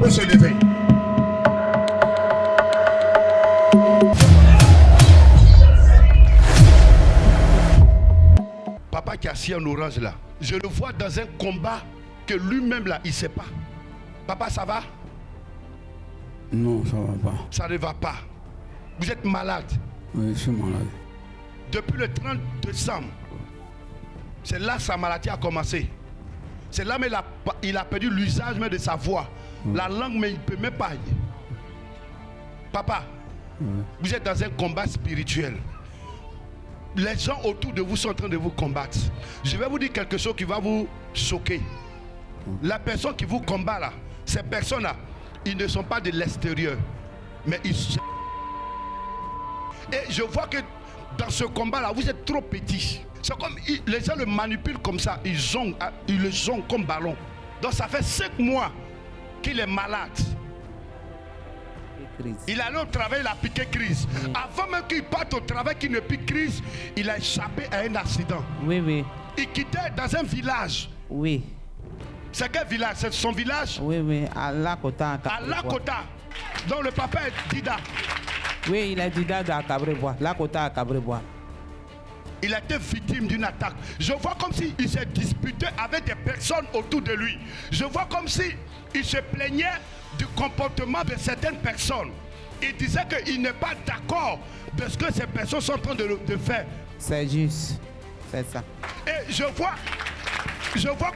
peut se lever. Papa qui est assis en orange là, je le vois dans un combat que lui-même là, il ne sait pas. Papa, ça va? Non, ça va pas. Ça ne va pas. Vous êtes malade? Oui, je suis malade. Depuis le 30 décembre, c'est là que sa maladie a commencé. C'est là mais il a perdu l'usage même de sa voix. La langue, mais il ne peut même pas. Papa, vous êtes dans un combat spirituel. Les gens autour de vous sont en train de vous combattre. Je vais vous dire quelque chose qui va vous choquer. La personne qui vous combat là, ces personnes-là, ils ne sont pas de l'extérieur. Mais ils sont... Et je vois que dans ce combat-là, vous êtes trop petit. C'est comme les gens le manipulent comme ça. Ils le jonglent comme ballon. Donc ça fait 5 mois qu'il est malade. Il allait au travail, il a piqué crise. Oui. Avant même qu'il parte au travail, qu'il ne pique crise, il a échappé à un accident. Oui, oui. Il quittait dans un village. Oui. C'est quel village? C'est son village? Oui, oui, à Lakota. À Lakota. Donc le papa est Dida. Oui, il est Dida à Cabrebois. Lakota à Cabrebois. Il a été victime d'une attaque. Je vois comme s'il s'est disputé avec des personnes autour de lui. Je vois comme s'il se plaignait du comportement de certaines personnes. Il disait qu'il n'est pas d'accord de ce que ces personnes sont en train de faire. C'est juste. C'est ça. Et je vois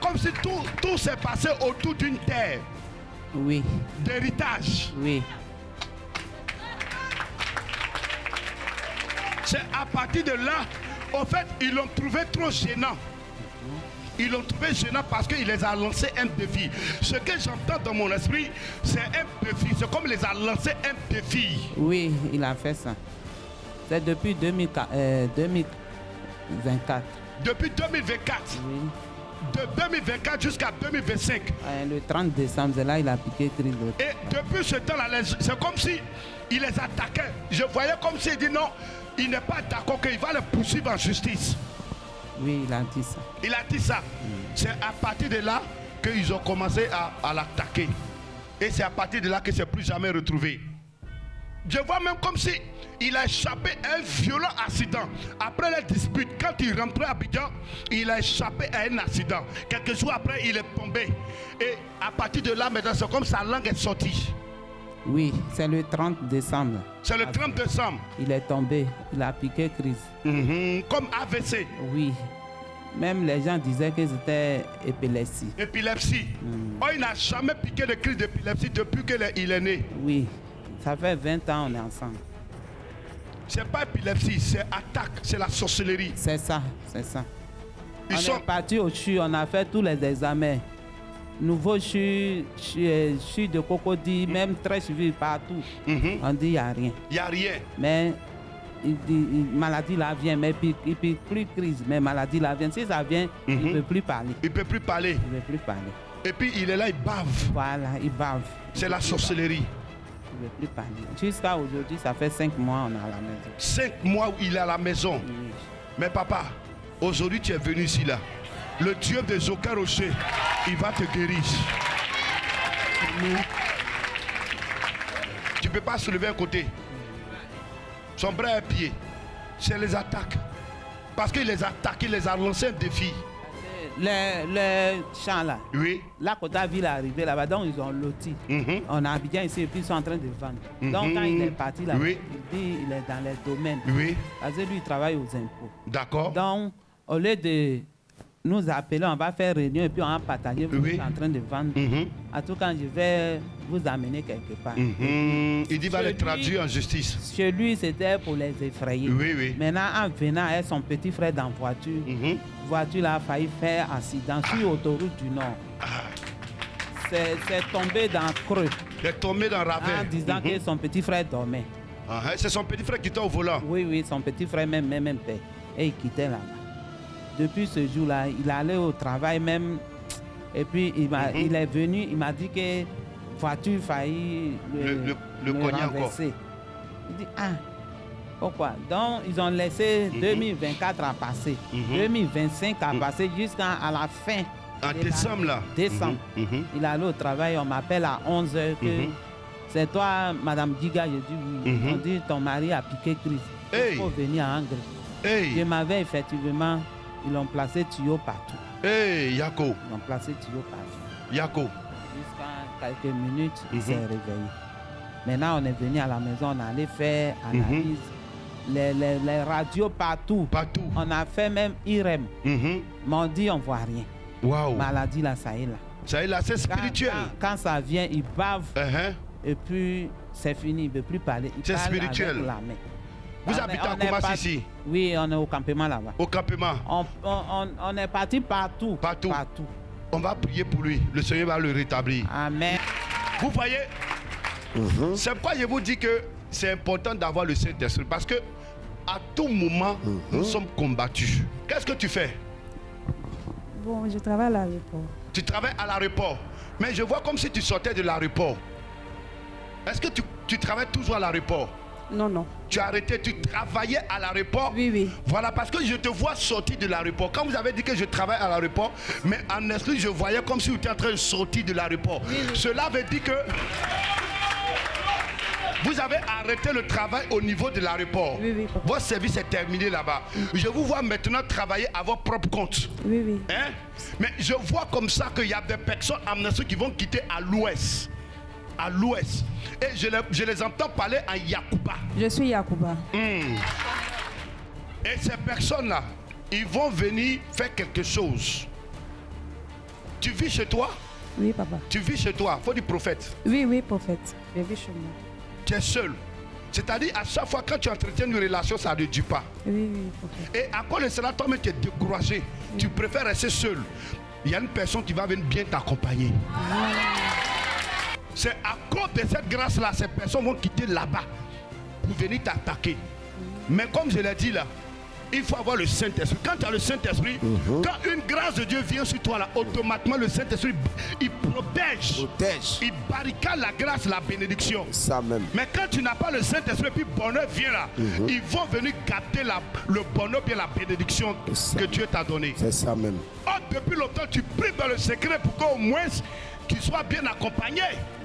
comme si tout s'est passé autour d'une terre. Oui. D'héritage. Oui. C'est à partir de là, en fait, ils l'ont trouvé trop gênant. Ils l'ont trouvé gênant parce qu'il les a lancé un défi. Ce que j'entends dans mon esprit, c'est un défi. C'est comme il les a lancé un défi. Oui, il a fait ça. C'est depuis 2024. Depuis 2024. Oui. De 2024 jusqu'à 2025. Le 30 décembre, c'est là il a piqué crise. Et depuis ce temps-là, c'est comme si il les attaquait. Je voyais comme s'il dit non, il n'est pas d'accord qu'il va les poursuivre en justice. Oui, il a dit ça. Il a dit ça. C'est à partir de là qu'ils ont commencé à l'attaquer. Et c'est à partir de là que c'est plus jamais retrouvé. Je vois même comme si il a échappé à un violent accident. Après la dispute, quand il rentrait à Abidjan, il a échappé à un accident. Quelques jours après, il est tombé. Et à partir de là, maintenant, c'est comme sa langue est sortie. Oui, c'est le 30 décembre. C'est le 30 décembre. Il est tombé, il a piqué crise. Comme AVC. Oui. Même les gens disaient que c'était épilepsie. Épilepsie. Oh, il n'a jamais piqué de crise d'épilepsie depuis qu'il est né. Oui. Ça fait 20 ans on est ensemble. C'est pas épilepsie, c'est attaque, c'est la sorcellerie. C'est ça, c'est ça. Ils sont partis au CHU, on a fait tous les examens. Nouveau CHU de Cocody, même très suivi partout. On dit il n'y a rien. Il n'y a rien. Mais il dit, maladie là vient, mais il peut plus crise, mais maladie là vient. Si ça vient, il ne peut plus parler. Il ne peut plus parler. Il ne peut plus parler. Et puis il est là, il bave. Voilà, il bave. C'est la sorcellerie. Il ne veut plus parler. Jusqu'à aujourd'hui, ça fait 5 mois on est à la maison. 5 mois où il est à la maison. Oui. Mais papa, aujourd'hui tu es venu ici là. Le Dieu de Zoka Rocher, il va te guérir. Tu ne peux pas soulever un côté. Son bras est pied. C'est les attaques. Parce qu'il les a attaqués, il les a lancé un défi. Les champs là. Oui. Là, quand la ville est arrivée là-bas, donc ils ont loti. On a Abidjan ici et puis ils sont en train de vendre. Donc quand il est parti là, il dit il est dans les domaines. Oui. Parce que lui, il travaille aux impôts. D'accord. Donc, au lieu de nous appeler, on va faire réunion et puis on va partager. Vous êtes en train de vendre. En tout cas, je vais vous amener quelque part. Il dit qu'il va les traduire en justice. Chez lui, c'était pour les effrayer. Oui, oui. Maintenant, en venant avec son petit frère dans la voiture, voiture là a failli faire accident sur l'autoroute du Nord. C'est tombé dans le creux. Il est tombé dans le ravin. En disant que son petit frère dormait. C'est son petit frère qui était au volant. Oui, oui, son petit frère même père. Et il quittait là-bas. Depuis ce jour-là, il allait au travail même. Et puis il est venu, il m'a dit que voiture failli le renverser. Il dit pourquoi? Donc ils ont laissé 2024 à passer, 2025 à passer jusqu'à la fin En décembre, là. Décembre. Il est allé au travail, on m'appelle à 11h que c'est toi, Madame Diga. Je dis oui. On dit ton mari a piqué crise. Hey. Il faut venir à Angers. Hey, Je m'avais effectivement, ils ont placé tuyau partout. hey, Yako, Ils ont placé tuyau partout. Yako. Jusqu'à quelques minutes, il s'est réveillé. Maintenant, on est venu à la maison, on allait faire analyse. Les radios partout. Partout. On a fait même IREM. Mais on dit on ne voit rien. Waouh. Maladie là, ça est là. Ça est là, c'est spirituel. Quand ça vient, il bave. Uh-huh. Et puis c'est fini, il ne veut plus parler. Il C'est parle spirituel. avec la main. Vous habitez à Koumassi ici? Oui, on est au campement là-bas. Au campement. On est parti partout. Partout. On va prier pour lui. Le Seigneur va le rétablir. Amen. Vous voyez, c'est pourquoi je vous dis que c'est important d'avoir le Saint-Esprit. Parce que à tout moment, nous sommes combattus. Qu'est-ce que tu fais? Bon, je travaille à l'aéroport. Tu travailles à l'aéroport. Mais je vois comme si tu sortais de l'aéroport. Est-ce que tu travailles toujours à l'aéroport? Non, non. Tu as arrêté, tu travaillais à l'aéroport? Oui, oui. Voilà, parce que je te vois sortir de l'aéroport. Quand vous avez dit que je travaille à l'aéroport, mais en esprit, je voyais comme si vous étiez en train de sortir de l'aéroport. Oui, oui. Cela veut dire que vous avez arrêté le travail au niveau de l'aéroport. Oui, oui, papa. Votre service est terminé là-bas. Je vous vois maintenant travailler à votre propre compte. Oui, oui. Hein? Mais je vois comme ça qu'il y a des personnes en Afrique qui vont quitter à l'ouest. À l'ouest. Et je les entends parler en Yakuba. Je suis Yakuba. Et ces personnes-là, ils vont venir faire quelque chose. Tu vis chez toi? Oui, papa. Tu vis chez toi? Faut du prophète. Oui, oui, prophète. Je vis chez moi. Tu es seul. C'est-à-dire, à chaque fois quand tu entretiens une relation, ça ne dure pas. Oui, oui, prophète. Et à cause de cela, toi-même, tu es découragé. Tu préfères rester seul. Il y a une personne qui va venir bien t'accompagner. C'est à cause de cette grâce-là, ces personnes vont quitter là-bas pour venir t'attaquer. Mais comme je l'ai dit là, il faut avoir le Saint-Esprit. Quand tu as le Saint-Esprit, quand une grâce de Dieu vient sur toi là, automatiquement le Saint-Esprit, il protège. Il barricade la grâce, la bénédiction. Ça même. Mais quand tu n'as pas le Saint-Esprit, puis bonheur vient là, ils vont venir gâter le bonheur, bien la bénédiction que Dieu t'a donnée. C'est ça même. Oh, depuis longtemps, tu pries dans le secret pour qu'au moins tu sois bien accompagné.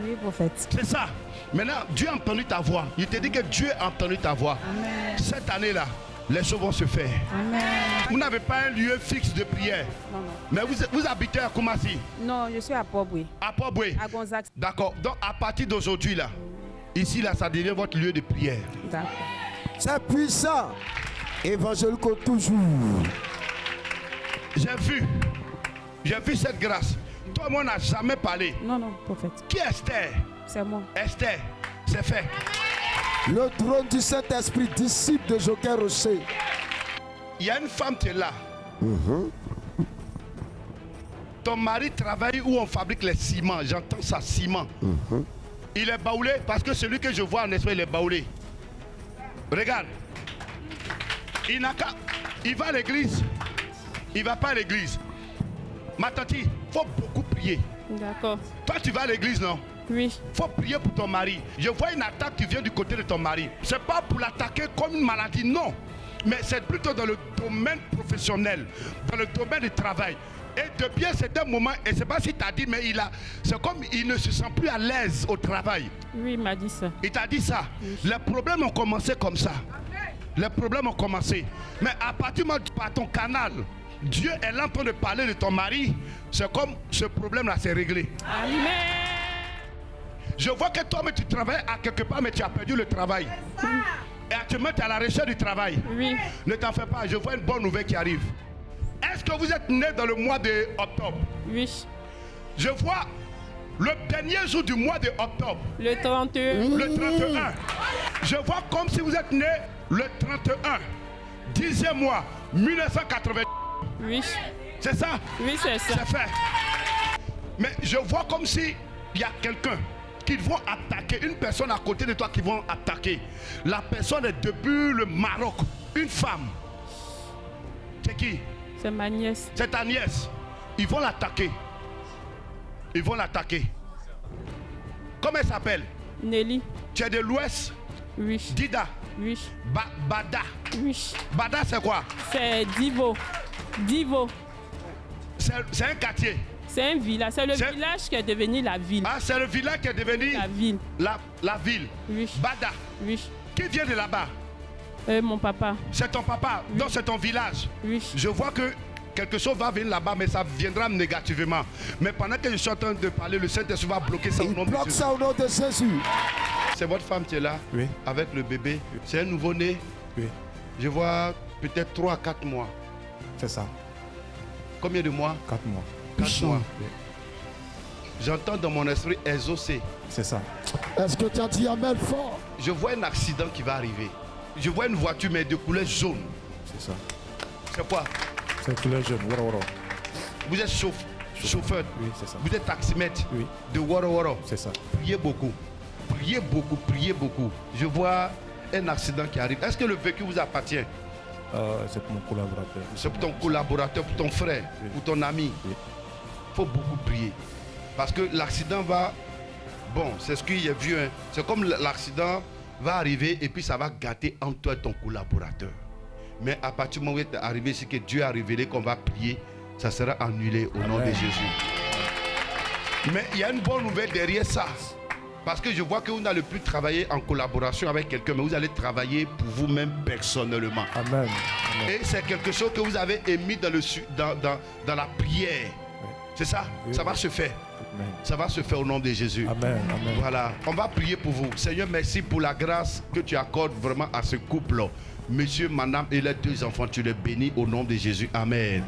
Oui, prophète. C'est ça. Maintenant, Dieu a entendu ta voix. Il te dit que Dieu a entendu ta voix. Amen. Cette année-là, les choses vont se faire. Amen. Vous n'avez pas un lieu fixe de prière. Non, non. Mais vous habitez à Koumassi, Non, je suis à Poboué. à Port-Boué. À Gonzague. D'accord. Donc, à partir d'aujourd'hui, là, ici, là, ça devient votre lieu de prière. D'accord. C'est puissant. Évangélico toujours. J'ai vu cette grâce. Toi, moi, on n'a jamais parlé. Non, non, prophète. Qui est Esther? C'est moi. Esther, c'est fait. Le trône du Saint-Esprit, disciple de Joker Rocher. Il y a une femme qui est là. Ton mari travaille où on fabrique les ciments. J'entends ça, ciment. Il est baoulé parce que celui que je vois en esprit, il est baoulé. Regarde. Il n'a qu'à. Il va à l'église. Il ne va pas à l'église. Ma tante, il faut beaucoup prier. D'accord. Toi, tu vas à l'église, non? Oui. Il faut prier pour ton mari. Je vois une attaque qui vient du côté de ton mari. Ce n'est pas pour l'attaquer comme une maladie, non. Mais c'est plutôt dans le domaine professionnel, dans le domaine du travail. Et depuis un certain moment, et c'est pas si tu as dit, mais c'est comme il ne se sent plus à l'aise au travail. Oui, il m'a dit ça. Il t'a dit ça. Les problèmes ont commencé comme ça. Les problèmes ont commencé. Mais à partir du moment par ton canal, Dieu est là en train de parler de ton mari. C'est comme ce problème-là s'est réglé. Amen. Je vois que toi, mais tu travailles à quelque part, mais tu as perdu le travail. Et actuellement, tu es à la recherche du travail. Oui. Ne t'en fais pas, je vois une bonne nouvelle qui arrive. Est-ce que vous êtes né dans le mois d'octobre? Oui. Je vois le dernier jour du mois d'octobre. Le 31. Le 31. Je vois comme si vous êtes né le 31. 10e mois, 1980. Oui. C'est ça? Oui, c'est ça. C'est fait. Mais je vois comme si il y a quelqu'un qui vont attaquer, une personne à côté de toi qui vont attaquer. La personne est depuis le Maroc, une femme. C'est qui? C'est ma nièce. C'est ta nièce. Ils vont l'attaquer. Ils vont l'attaquer. Comment elle s'appelle? Nelly. Tu es de l'Ouest? Oui. Dida. Oui. Bada. Oui. Bada, c'est quoi? C'est Divo. Divo. C'est un quartier. C'est un village. C'est le C'est- village qui est devenu la ville. Ah, c'est le village qui est devenu La ville. la ville. Oui. Bada. Oui. Qui vient de là-bas? Mon papa. C'est ton papa. Donc c'est ton village. Oui. Je vois que quelque chose va venir là-bas, mais ça viendra négativement. Mais pendant que je suis en train de parler, le Saint-Esprit va bloquer ça au Il nom de bloque Jésus. ça au nom de Jésus. C'est votre femme qui est là, Oui. avec le bébé. C'est un nouveau-né. Oui, Je vois peut-être 3 à 4 mois. c'est ça. Combien de mois? 4 mois. 4 mois. Oui, J'entends dans mon esprit exaucé. c'est ça. Est-ce que tu as dit Amen fort? Je vois un accident qui va arriver. Je vois une voiture, mais de couleur jaune. C'est ça. C'est quoi? C'est couleur jaune. Wara wara. Vous êtes chauffeur. Oui, c'est ça. Vous êtes taximètre Oui, de Woro Woro. c'est ça. Priez beaucoup. Priez beaucoup, priez beaucoup. Je vois un accident qui arrive. Est-ce que le véhicule vous appartient? C'est pour mon collaborateur. C'est pour ton collaborateur, pour ton frère, Oui. pour ton ami. Oui. Il faut beaucoup prier. Parce que l'accident va... Bon, c'est ce qu'il a vu. Hein. C'est comme l'accident va arriver et puis ça va gâter entre toi et ton collaborateur. Mais à partir du moment où il est arrivé, c'est que Dieu a révélé qu'on va prier, ça sera annulé au nom de Amen. Jésus. Mais il y a une bonne nouvelle derrière ça. Parce que je vois que vous n'allez plus travailler en collaboration avec quelqu'un, mais vous allez travailler pour vous-même personnellement. Amen. Amen. Et c'est quelque chose que vous avez émis dans la prière. C'est ça? Oui, Ça va oui. se faire. Amen. Ça va se faire au nom de Jésus. Amen. Amen. Voilà, on va prier pour vous. Seigneur, merci pour la grâce que tu accordes vraiment à ce couple. Monsieur, madame et les 2 enfants, tu les bénis au nom de Jésus. Amen.